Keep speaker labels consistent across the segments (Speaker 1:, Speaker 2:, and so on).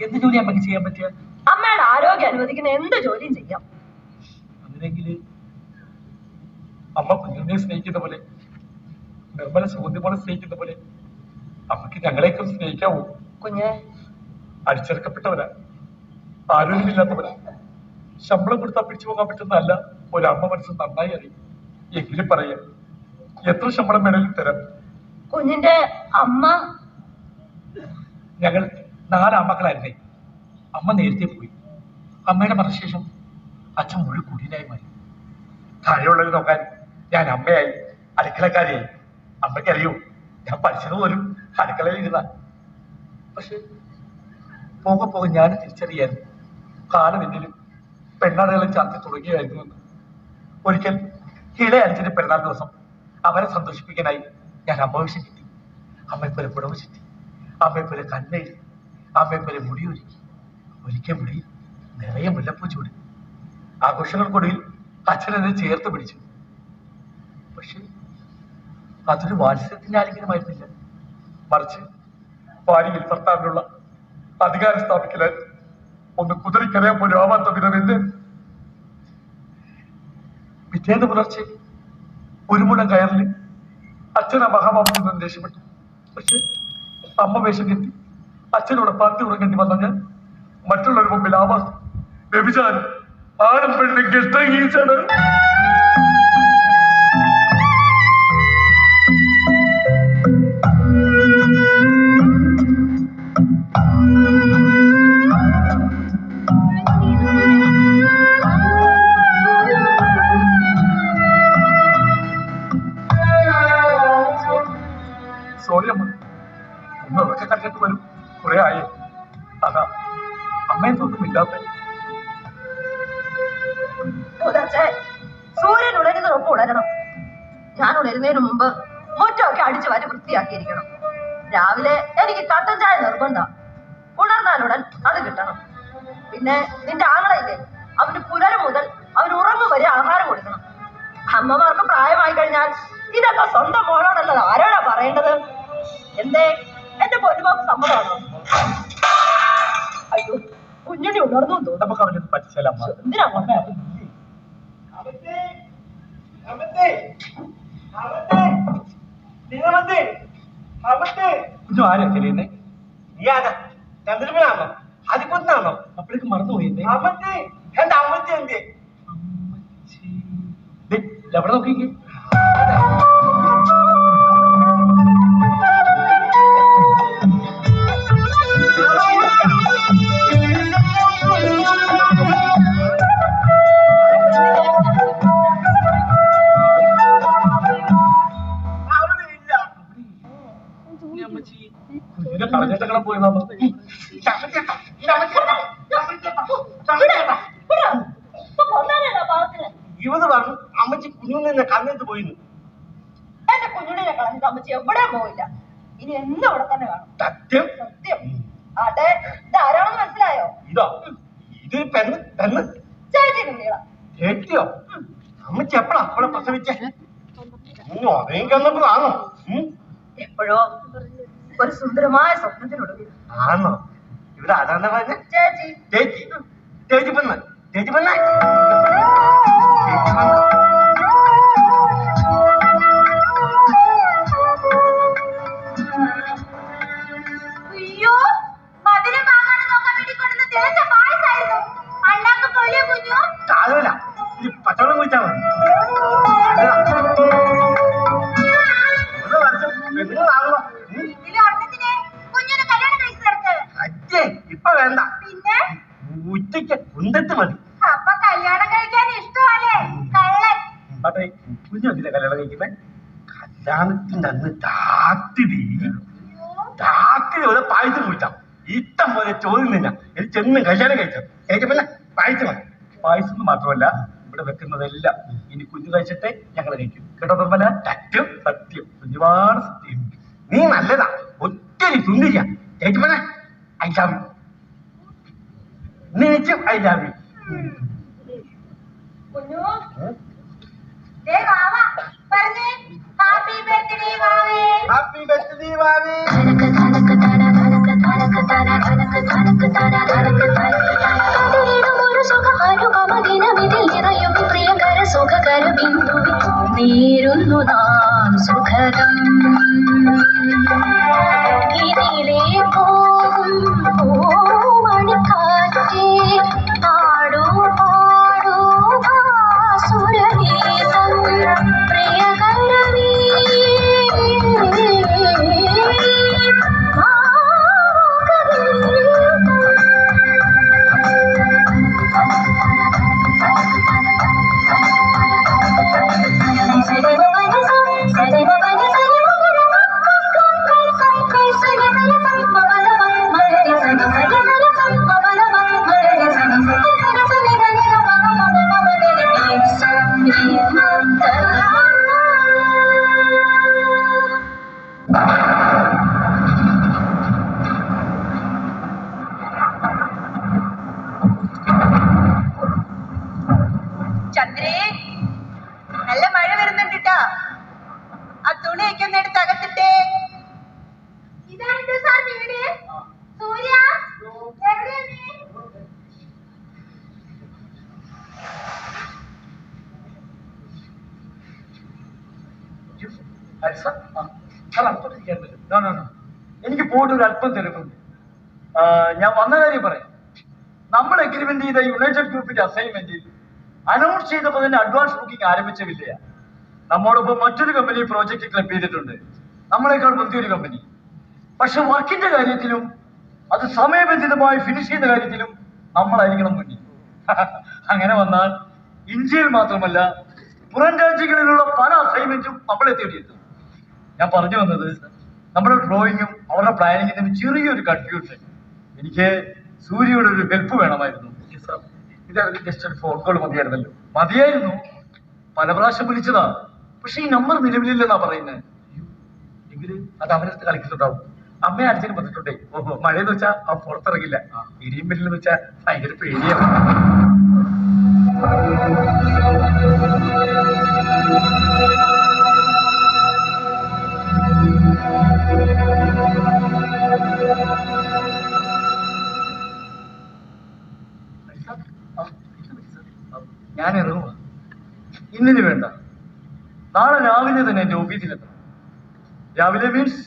Speaker 1: എന്ത് ജോലി അമ്മക്ക് ചെയ്യാൻ പറ്റുക?
Speaker 2: അമ്മയുടെ ആരോഗ്യം അനുവദിക്കുന്ന എന്ത് ജോലിയും ചെയ്യാം.
Speaker 1: അങ്ങനെയെങ്കിൽ അമ്മ കുഞ്ഞിനെ സ്നേഹിക്കുന്ന പോലെ, നിർമ്മല സുഗന്ധിമോളെ സ്നേഹിക്കുന്ന പോലെ അമ്മക്ക് ഞങ്ങളെയൊക്കെ സ്നേഹിക്കാവൂ?
Speaker 2: കുഞ്ഞെ,
Speaker 1: അടിച്ചെടുക്കപ്പെട്ടവരാ, ആരോഗ്യമില്ലാത്തവരാ, ശമ്പളം കൊടുത്താൽ പിടിച്ചു പോകാൻ പറ്റുന്നതല്ല ഒരമ്മ മനസ്സ് നന്നായി അറിയും. എങ്കിലും പറയാം, എത്ര ശമ്പളം വേണമെങ്കിലും തരാം.
Speaker 2: കുഞ്ഞിന്റെ അമ്മ?
Speaker 1: ഞങ്ങൾ 4 ആൺമക്കളായിരുന്നേ. അമ്മ നേരത്തെ പോയി. അമ്മയുടെ മരണശേഷം അച്ഛൻ മുഴുവൻ കുടിയനായി മാറി. താഴെയുള്ളവർ നോക്കാൻ ഞാൻ അമ്മയായി, അടുക്കളക്കാരിയായി. അമ്മയ്ക്കറിയൂ, ഞാൻ പഠിച്ചത് പോലും അടുക്കളയിൽ ഇരുന്ന. പക്ഷെ പോകെ പോകെ ഞാൻ തിരിച്ചറിയായിരുന്നു, കാലം എന്നിലും പെണ്ണാടുകളെ ചാർത്തി തുടങ്ങിയായിരുന്നു എന്ന്. ഒരിക്കൽ ഇളയ അച്ഛന്റെ പെരുന്നാൾ ദിവസം അവരെ സന്തോഷിപ്പിക്കാനായി ഞാൻ അമ്മവേഷം കിട്ടി. അമ്മയെപ്പോലെ പുടവ് ചുറ്റി, അമ്മയെപ്പോലെ കണ്ണെഴുതി, അമ്മയെപ്പോലെ മുടിയൊരുക്കി. ഒരിക്കൽ മുടി നിറയെ മുല്ലപ്പൂ ചൂടി. ആഘോഷങ്ങൾക്കൊടുവിൽ അച്ഛനെന്നെ ചേർത്ത് പിടിച്ചു. പക്ഷെ അതൊരു വാത്സല്യത്തിന്റെ ആലിംഗനമായിരുന്നില്ല, മറിച്ച് ഭാര്യയിൽ ഭർത്താവിനുള്ള അധികാരം സ്ഥാപിക്കലാൻ ഒന്ന് കുതിരിക്കറിയാൻ പോലും ആവാത്ത വിധമെന്ന്. പിറ്റേന്ന് പുലർച്ചെ ഒരു മുഴം കയറിൽ അച്ഛൻ ആ മഹാമാമത്തിൽ നിന്ന് രക്ഷപ്പെട്ടു. പക്ഷെ അമ്മ വേഷം കെട്ടി അച്ഛനോട് പാർട്ടി ഉറങ്ങേണ്ടി വന്ന ഞാൻ മറ്റുള്ളവർ മുമ്പിൽ ആവാസം, വ്യഭിചാരം, ആണും പെണ്ണും കെട്ടീച്ചാണ്. സോണിയമ്മ ഒന്നൊക്കെ കണ്ടിട്ട് വരും, കുറെ ആയി. അതാ അമ്മയൊന്നും ഇല്ലാത്ത.
Speaker 2: സൂര്യൻ ഉണരുന്നതൊപ്പം ഉണരണം. ഞാൻ ഉണരുന്നതിന് മുമ്പ് മുറ്റമൊക്കെ അടിച്ചു വാരി വൃത്തിയാക്കിയിരിക്കണം. രാവിലെ എനിക്ക് കട്ടൻ ചായ നിർബന്ധം. ഉണർന്നാലുടൻ അത് കിട്ടണം. പിന്നെ നിന്റെ ആങ്ങളയില്ലേ, അവന് പുലരും മുതൽ അവന് ഉറങ്ങും വരെ ആഹാരം കൊടുക്കണം. അമ്മമാർക്ക് പ്രായമായി കഴിഞ്ഞാൽ ഇതൊക്കെ സ്വന്തം മോനോടല്ലത് ആരോടാ പറയേണ്ടത്? എന്തേ, എന്റെ പൊന്നുമാക്ക് സമ്മതമാണോ? അയ്യോ, കുഞ്ഞുണ്ണി ഉണർന്നു തോന്നുന്നു.
Speaker 1: നമുക്ക് അവനെ പറ്റിച്ചല്ല.
Speaker 2: എന്തിനാ
Speaker 1: കുഞ്ഞു ആരാ ചെല്ലുന്നേ?
Speaker 3: ചന്ദ്രനാണോ അതിക്കൊന്നാണോ?
Speaker 1: അപ്പോഴേക്ക് മറന്നുപോയി.
Speaker 3: അമ്മത്തെ എന്റെ അമ്മത്തെ എന്ത്
Speaker 1: എവിടെ നോക്കിക്കേ. കുഞ്ഞിനെ കളഞ്ഞിട്ടങ്ങനെ പോയതാണോ?
Speaker 3: ഇവത് പറഞ്ഞു അമ്മച്ചി കുഞ്ഞുണ്ണിനെ കന്നിട്ട് പോയിന്ന്.
Speaker 2: എന്റെ കുഞ്ഞുണ്ണിനെ കളഞ്ഞിട്ട് അമ്മച്ചി എവിടെ പോയില്ല. ഇനി എന്നും അവിടെ തന്നെ കാണും.
Speaker 3: സത്യം
Speaker 2: സത്യം. അതെ, ഇത് ആരാണെന്ന് മനസ്സിലായോ?
Speaker 3: ഇതോ? ഇത് പെണ്ണ് പെണ്ണ്
Speaker 2: ചേച്ചിയുടെ നീളം.
Speaker 3: ചേച്ചിയോ? അമ്മച്ചി എപ്പോഴാ അവിടെ പ്രസവിച്ചേ? അതേക്കന്നപ്പോഴാണോ?
Speaker 2: എപ്പോഴോ ഒരു സുന്ദരമായ സ്വപ്നത്തിനൊടുവിൽ.
Speaker 3: ആണോ? ഇവിടെ ആരാന്ന പറഞ്ഞ?
Speaker 2: ചേച്ചി.
Speaker 3: ചേച്ചി ചേച്ചി പെണ്ണ് ചേച്ചി പെണ്ണ.
Speaker 2: അയ്യോ, മധുരം വാങ്ങാൻ നോക്കാൻ വേണ്ടി കൊണ്ടുവന്ന തേച്ച പായസായിരുന്നു. അണ്ണാക്ക് പൊളിയ കുഞ്ഞു.
Speaker 3: കാലല്ല, ഇത് പച്ചവെള്ളം കുടിച്ചാൽ മതി. ഇപ്പൊ വേണ്ട, ഉച്ചയ്ക്ക് കുന്തത്ത് മതി.
Speaker 2: അപ്പൊ കല്യാണം കഴിക്കാൻ ഇഷ്ടമല്ലേ കള്ളൻ?
Speaker 3: അതെ, കുഞ്ഞെന്തിനാ കല്യാണം കഴിക്കുന്നേ? കല്യാണത്തിന്റെ അന്ന് രാത്രി പായസം കുടിച്ചാം. ഇഷ്ടം പോലെ ചോദ്യം തിന്നാം. എനിക്ക് ചെന്ന് കല്യാണം കഴിച്ചാം. കഴിച്ചപ്പോ പായസം മതി.
Speaker 1: പായസം മാത്രമല്ല, ഇവിടെ വെക്കുന്നതെല്ലാം ഇനി കുഞ്ഞു കഴിച്ചിട്ടേ ഞങ്ങൾ കഴിക്കും. കേട്ടോ നിർമ്മല?
Speaker 3: സത്യം
Speaker 1: സത്യം, ഒരുപാട് സത്യം.
Speaker 3: നീ നല്ലതാ, ഒത്തിരി സുന്ദരിയാ. ചേച്ചിപ്പനെ ഐ ലവ് യു. നീച്ചും ഐ ലവ് യു.
Speaker 2: കുഞ്ഞു, ദേ വാവ പറഞ്ഞേ ഹാപ്പി ബർത്ത്ഡേ വാവേ.
Speaker 3: ഹാപ്പി ബർത്ത്ഡേ വാവേ.
Speaker 2: ധനക ധനക ധന ധനക ധനക ധന ധനക ധനക ധന
Speaker 4: സാഗര ബിന്ദുവിൽ നേരുന്നു നാം സുഖദം ഇതിലേ പോകും മണിക്കാറ്റേ പാടൂ പാടൂ ഭാസുരഗീതം പ്രിയകരമേ
Speaker 2: ചന്ദ്രേ, നല്ല മഴ വരുന്നുണ്ട്. ആ തുണിയൊക്കെ ഒന്ന് എടുത്ത് അകത്തിട്ടേ. ഇതാണോ സാർ വീട്? സൂര്യ എവിടെയാ നീ?
Speaker 1: എനിക്ക് പോയിട്ട് ഒരു അല്പം തിരക്കുണ്ട്. ഞാൻ വന്ന കാര്യം പറയാം. നമ്മൾ എഗ്രിമെന്റ് ചെയ്ത യുണൈറ്റഡ് ഗ്രൂപ്പിന്റെ അസൈൻമെന്റിൽ അനൗൺസ് ചെയ്തപ്പോൾ തന്നെ അഡ്വാൻസ് ബുക്കിംഗ് ആരംഭിച്ചില്ല. നമ്മോടൊപ്പം മറ്റൊരു കമ്പനി പ്രോജക്റ്റ് ക്ലബ് ചെയ്തിട്ടുണ്ട്, നമ്മളെക്കാൾ മുന്തിയൊരു കമ്പനി. പക്ഷെ വർക്കിന്റെ കാര്യത്തിലും അത് സമയബന്ധിതമായി ഫിനിഷ് ചെയ്യുന്ന കാര്യത്തിലും നമ്മളായിരിക്കണം മുന്നിൽ. അങ്ങനെ വന്നാൽ ഇന്ത്യയിൽ മാത്രമല്ല പുറം രാജ്യങ്ങളിലുള്ള പല അസൈൻമെന്റും നമ്മളെ തേടിയെത്തും. ഞാൻ പറഞ്ഞു വന്നത്, നമ്മുടെ ഡ്രോയിങ്ങും അവരുടെ പ്ലാനിങ്ങിനും ചെറിയൊരു കൺഫ്യൂഷൻ. എനിക്ക് സൂര്യയുടെ ഒരു ഹെൽപ്പ് വേണമായിരുന്നു. ഇതായിരുന്നു ജസ്റ്റ് ഒരു ഫോൺ കോൾ മതിയായിരുന്നല്ലോ. മതിയായിരുന്നു, പല പ്രാവശ്യം വിളിച്ചതാ. പക്ഷെ ഈ നമ്പർ നിലവിലില്ലെന്നാ പറയുന്നത്. എങ്കിലും അത് അവരടുത്ത് കളിക്കുന്നുണ്ടാവും. അമ്മയെ അടിച്ചിട്ട് വന്നിട്ടുണ്ടേ. ഓഹോ, മഴയെന്ന് വെച്ചാൽ ആ പുറത്തിറങ്ങില്ല. ഇടിയും മില്ലെന്ന് വെച്ചാൽ ഭയങ്കര പേടിയാണ്. ഞാൻ ഇറങ്ങുക. ഇന്നിന് വേണ്ട, നാളെ രാവിലെ തന്നെ എന്റെ ഓഫീസിലെത്താം. രാവിലെ മീൻസ്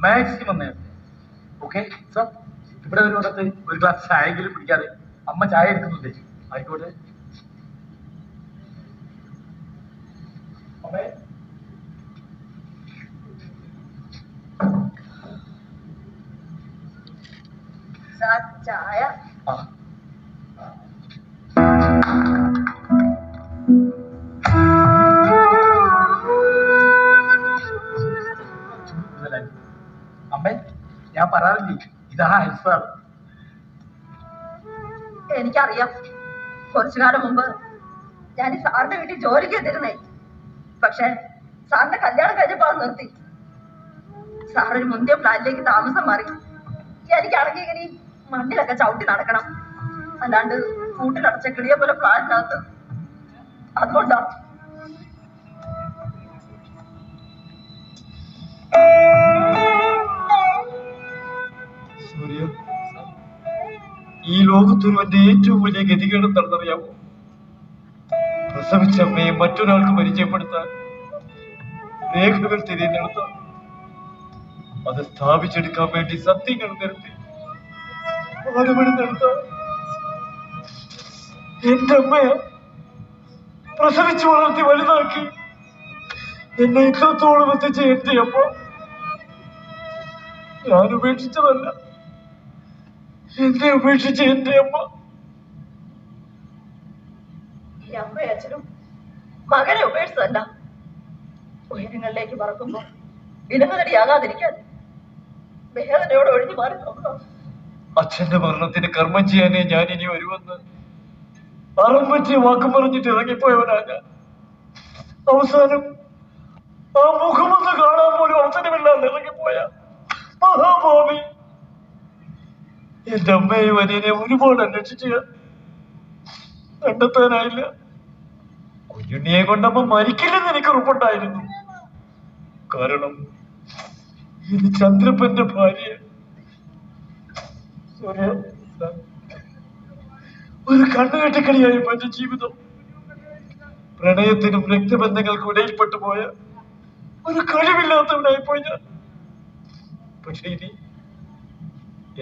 Speaker 1: മാക്സിമം നേരത്തെ. Okay sir? ഇവിടെ വരുന്നിടത്ത് ഒരു ഗ്ലാസ് ചായയെങ്കിലും പിടിക്കാതെ. അമ്മ ചായ എടുക്കുന്നുണ്ടേ. ആയിക്കോട്ടെ. അമ്മേ,
Speaker 2: സാർ ചായ.
Speaker 1: ആ അമ്മേ, ഞാൻ പറയാറില്ലേ, ഇതാണ് അയൽസാർ.
Speaker 2: എനിക്കറിയാം, കുറച്ചു കാലം മുമ്പ് ഞാൻ ഈ സാറിന്റെ വീട്ടിൽ ജോലിക്ക് എത്തിരുന്നേ. പക്ഷെ സാറിന്റെ കല്യാണം കഴിഞ്ഞപ്പോ അത് നിർത്തി. സാറൊരു മുന്തിയ ഫ്ലാറ്റിലേക്ക് താമസം മാറി. എനിക്കാണെങ്കിൽ ഇങ്ങനെ ഈ മണ്ണിലൊക്കെ ചവിട്ടി നടക്കണം, അല്ലാണ്ട് കൂട്ടിലടച്ച കിളിയെ പോലെ ഫ്ലാറ്റിനകത്ത്. അതുകൊണ്ടാ
Speaker 1: സൂര്യ, ഈ ലോകത്തൊരു എന്റെ ഏറ്റവും വലിയ ഗതികേട് എന്താണെന്നറിയാമോ? പ്രസവിച്ച അമ്മയെ മറ്റൊരാൾക്ക് പരിചയപ്പെടുത്താൻ രേഖകൾ തിരിഞ്ഞെടുത്താൽ അത് സ്ഥാപിച്ചെടുക്കാൻ വേണ്ടി സത്യങ്ങൾ നിരത്തി പാടുപെടുന്നെടുത്ത എന്റെ അമ്മയെ പ്രസവിച്ചു വളർത്തി വലുതാക്കി എന്നെ ഇത്രത്തോളം എത്തിച്ച എന്റെ അമ്മ ഞാൻ ഉപേക്ഷിച്ചതല്ല, എന്നെ ഉപേക്ഷിച്ച എന്റെ അമ്മ.
Speaker 2: ഈ അമ്മയും അച്ഛനും മകനെ ഉപേക്ഷിച്ചതല്ല, ഉയരങ്ങളിലേക്ക് പറക്കുമ്പോ വിലങ്ങനടിയാകാതിരിക്കാൻ വേദനയോട് ഒഴിഞ്ഞു മാറി നോക്കണം.
Speaker 1: അച്ഛന്റെ മരണത്തിന് കർമ്മം ചെയ്യാനേ ഞാൻ ഇനി വരുമെന്ന് അറം പറ്റിയ വാക്കും പറഞ്ഞിട്ട് ഇറങ്ങിപ്പോയവനാ ഞാൻ. അവസാനം ആ മുഖമൊന്ന് കാണാൻ പോലും അവസരമില്ലാതെ ഇറങ്ങിപ്പോയ മഹാഭാവി. എന്റെ അമ്മയും അനിയനെ ഒരുപാട് അന്വേഷിച്ച് കണ്ടെത്താനായില്ല. കുഞ്ഞുണ്ണിയെ കൊണ്ടമ്മ മരിക്കില്ലെന്ന് എനിക്ക് ഉറപ്പുണ്ടായിരുന്നു. കാരണം ഇത് ചന്ദ്രപ്പന്റെ ഭാര്യ. ഒരു കണ്ണുകെട്ടിക്കളിയായി എന്റെ ജീവിതം. പ്രണയത്തിനും രക്തബന്ധങ്ങൾക്കും ഇടയിൽപ്പെട്ടു പോയ ഒരു കഴിവില്ലാത്തവനായിപ്പോയി ഞാൻ. പക്ഷെ ഇനി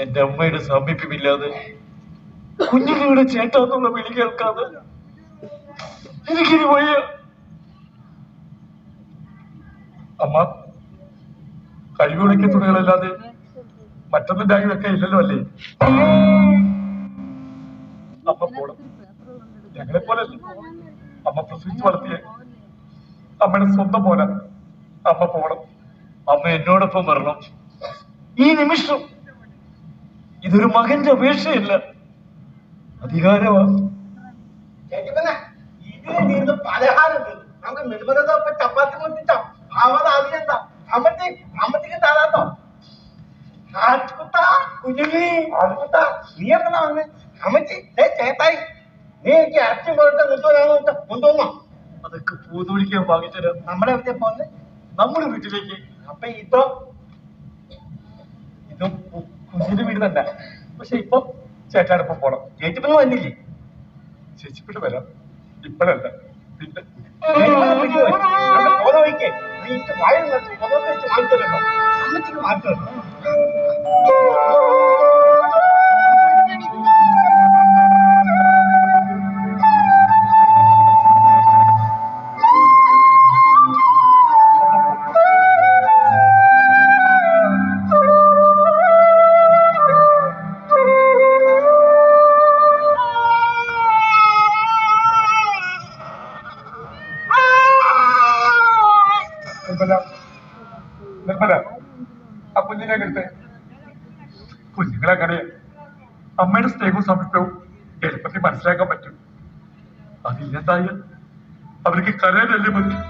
Speaker 1: എന്റെ അമ്മയുടെ സാമീപ്യമില്ലാതെ കുഞ്ഞിലൂടെ ചേട്ടാന്നുള്ള വിളി കേൾക്കാതെ എനിക്കിനി വയ്യ. അമ്മ, കഴിവുണക്കിയ തുണികളല്ലാതെ മറ്റൊന്നും രാഗി വെക്കാൻ ഇല്ലല്ലോ അല്ലേ? അമ്മ പോണം. ഞങ്ങളെ പോലല്ലേ അമ്മ പ്രസവിച്ച് വളർത്തിയ അമ്മയുടെ സ്വന്തം പോലെ അമ്മ പോണം. അമ്മ എന്നോടൊപ്പം വരണം. ഈ നിമിഷം ഇതൊരു മകന്റെ അപേക്ഷയല്ല, അധികാരമാണ്.
Speaker 3: ഇതിന് പലഹാരം നമുക്ക് നിർബന്ധ ചപ്പാത്തി കൊണ്ടിട്ടോ അവത് അതിനെന്താ അമ്മത്തേക്ക് തരാട്ടോ. കുഞ്ഞുണ്ണി ആദ്യക്കുട്ട നീ എപ്പോഴാ വന്ന്? അമ്മച്ചി ചേട്ടായി നീ എനിക്ക് അച്ഛൻ പോയിട്ട് നിൽക്കുവാനാണ് കൊണ്ടുവന്നോ?
Speaker 1: അതൊക്കെ പൂതുപിടിക്കാൻ വാങ്ങിത്തരാം.
Speaker 3: നമ്മുടെ എവിടെ പോന്നെ?
Speaker 1: നമ്മുടെ വീട്ടിലേക്ക്.
Speaker 3: അപ്പൊ ഇപ്പൊ
Speaker 1: ഇതും കുഞ്ഞിന്റെ വീട് തന്നെ. പക്ഷെ ഇപ്പൊ ചേട്ടാനൊപ്പം പോണം.
Speaker 3: ചേച്ചിപ്പൊന്നും വന്നില്ലേ?
Speaker 1: ചേച്ചിപ്പിട്ട് വരാം, ഇപ്പഴല്ല പിന്നെ.
Speaker 3: ഓരോ വയ്ക്കേ നീക്ക് വായ വെച്ച് മാറ്റല്ലോ. അമ്മച്ചിക്ക് മാറ്റമല്ലോ.
Speaker 1: നിർമ്മല, ആ കുഞ്ഞിനെ എടുത്ത്. കുഞ്ഞുങ്ങളെ കറിയാം. അമ്മയുടെ സ്നേഹവും സമീപവും എളുപ്പത്തിൽ മനസ്സിലാക്കാൻ പറ്റും. അതില്ലെന്തായാൽ അവർക്ക് കരയാനല്ലേ പറ്റും.